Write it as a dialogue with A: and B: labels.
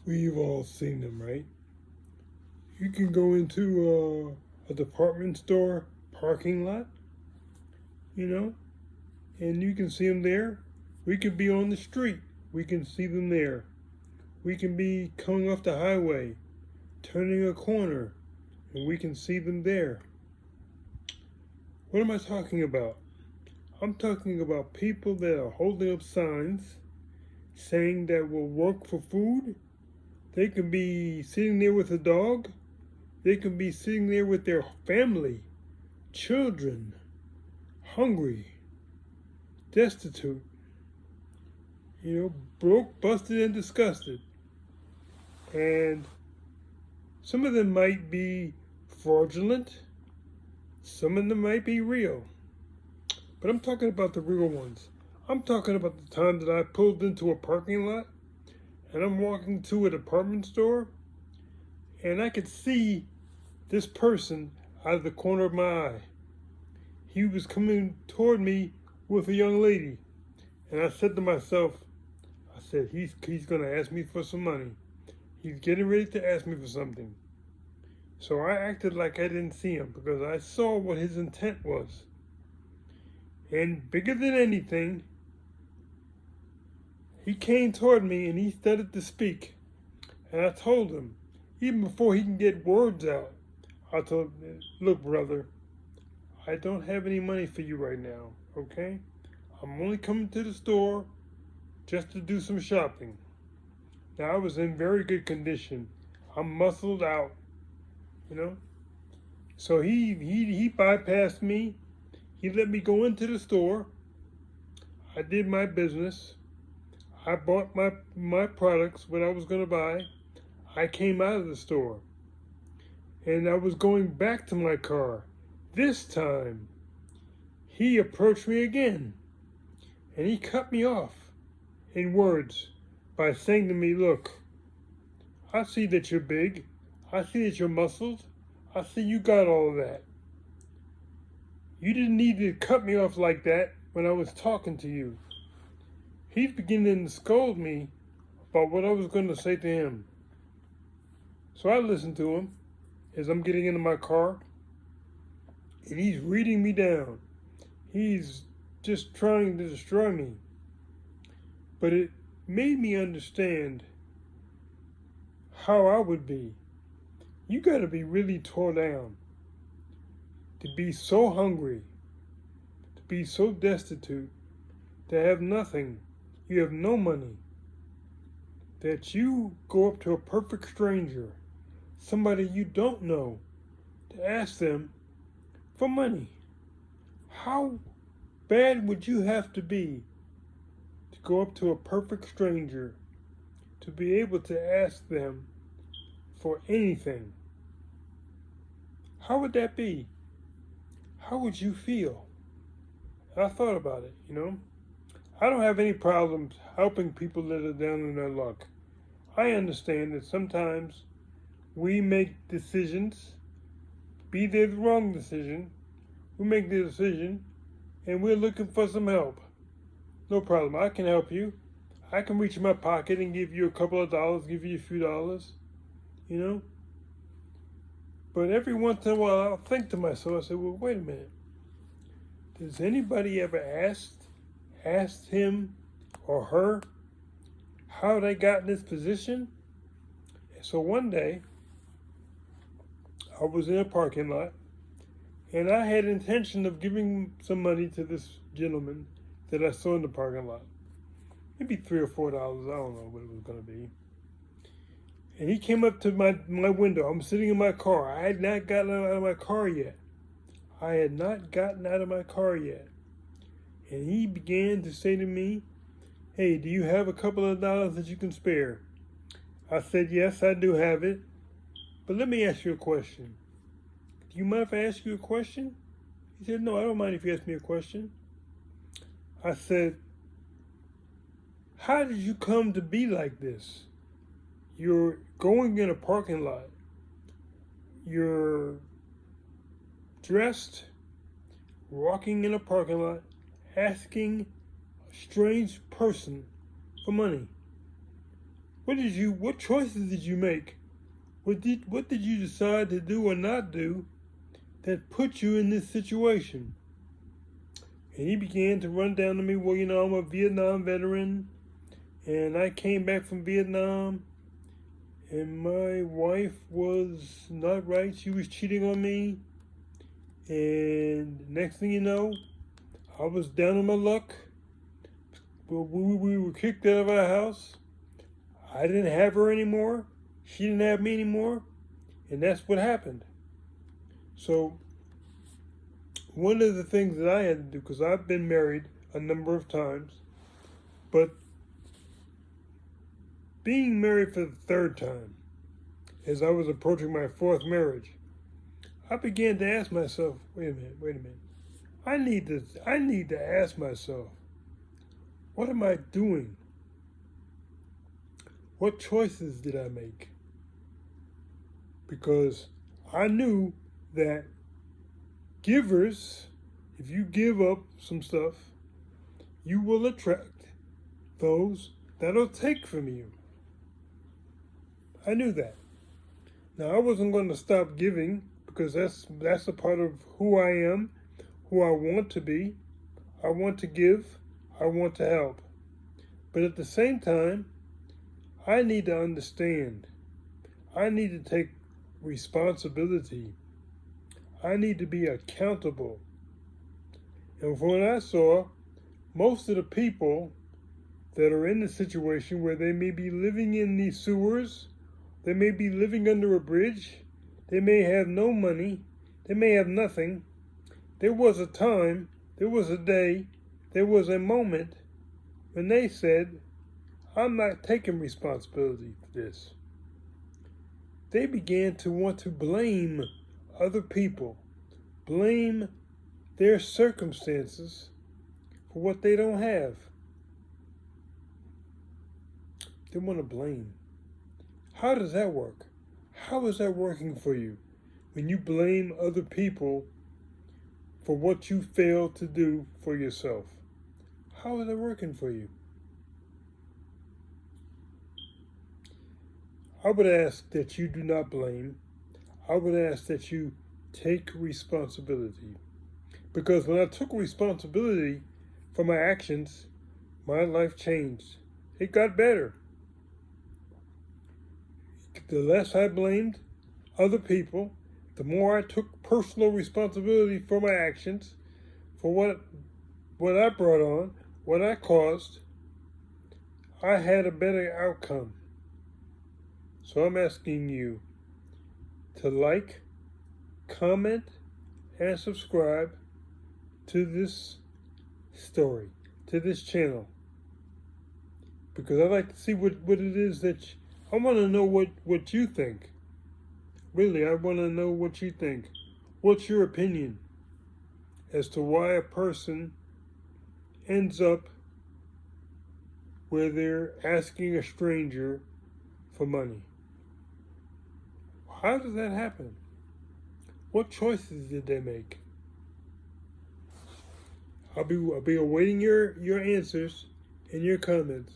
A: We've all seen them, right? You can go into a department store parking lot, you know, and you can see them there. We could be on the street. We can see them there. We can be coming off the highway, turning a corner, and we can see them there. What am I talking about? I'm talking about people that are holding up signs saying that will work for food. They can be sitting there with a dog. They can be sitting there with their family, children, hungry, destitute, broke, busted, and disgusted. And some of them might be fraudulent, some of them might be real. But I'm talking about the real ones. I'm talking about the time that I pulled into a parking lot and I'm walking to a department store and I could see this person out of the corner of my eye. He was coming toward me with a young lady. And I said to myself, he's going to ask me for some money. He's getting ready to ask me for something. So I acted like I didn't see him because I saw what his intent was. And bigger than anything, he came toward me and he started to speak. And I told him, even before he can get words out, I told him, look, brother, I don't have any money for you right now, okay? I'm only coming to the store just to do some shopping. Now, I was in very good condition. I'm muscled out, you know? So he bypassed me. He let me go into the store. I did my business. I bought my products, what I was going to buy. I came out of the store. And I was going back to my car. This time, he approached me again. And he cut me off in words by saying to me, look, I see that you're big. I see that you're muscled. I see you got all of that. You didn't need to cut me off like that when I was talking to you. He's beginning to scold me about what I was going to say to him. So I listened to him as I'm getting into my car, and he's reading me down. He's just trying to destroy me. But it made me understand how I would be. You got to be really tore down to be so hungry, to be so destitute, to have nothing. You have no money. That you go up to a perfect stranger, somebody you don't know, to ask them for money. How bad would you have to be to go up to a perfect stranger to be able to ask them for anything? How would that be? How would you feel? And I thought about it, I don't have any problems helping people that are down in their luck. I understand that sometimes we make decisions, be they the wrong decision, we make the decision and we're looking for some help. No problem, I can help you. I can reach in my pocket and give you a couple of dollars, give you a few dollars, But every once in a while I'll think to myself, I say, well, wait a minute. Does anybody ever asked him or her how they got in this position? And so one day, I was in a parking lot, and I had intention of giving some money to this gentleman that I saw in the parking lot. Maybe $3 or $4, I don't know what it was going to be. And he came up to my window. I'm sitting in my car. I had not gotten out of my car yet. And he began to say to me, hey, do you have a couple of dollars that you can spare? I said, yes, I do have it. But let me ask you a question. Do you mind if I ask you a question? He said, no, I don't mind if you ask me a question. I said, how did you come to be like this? You're going in a parking lot. You're dressed, walking in a parking lot, asking a strange person for money. What choices did you make? What did you decide to do or not do that put you in this situation? And he began to run down to me, well, I'm a Vietnam veteran, and I came back from Vietnam, and my wife was not right. She was cheating on me, and next thing you know, I was down on my luck. We were kicked out of our house. I didn't have her anymore. She didn't have me anymore. And that's what happened. So, one of the things that I had to do, because I've been married a number of times, but being married for the third time, as I was approaching my fourth marriage, I began to ask myself, wait a minute. I need to ask myself, what am I doing? What choices did I make? Because I knew that givers, if you give up some stuff, you will attract those that'll take from you. I knew that. Now, I wasn't going to stop giving because that's a part of who I am, who I want to be. I want to give. I want to help. But at the same time, I need to understand. I need to take responsibility. I need to be accountable. And from what I saw, most of the people that are in the situation where they may be living in these sewers, they may be living under a bridge, they may have no money, they may have nothing. There was a time, there was a day, there was a moment when they said, I'm not taking responsibility for this. They began to want to blame other people, blame their circumstances for what they don't have. They want to blame. How does that work? How is that working for you when you blame other people for what you failed to do for yourself? How is that working for you? I would ask that you do not blame. I would ask that you take responsibility. Because when I took responsibility for my actions, my life changed. It got better. The less I blamed other people, the more I took personal responsibility for my actions, for what I brought on, what I caused, I had a better outcome. So I'm asking you to like, comment, and subscribe to this story, to this channel. Because I'd like to see what it is that I want to know what you think. Really, I want to know what you think. What's your opinion as to why a person ends up where they're asking a stranger for money? How does that happen? What choices did they make? I'll be awaiting your answers and your comments.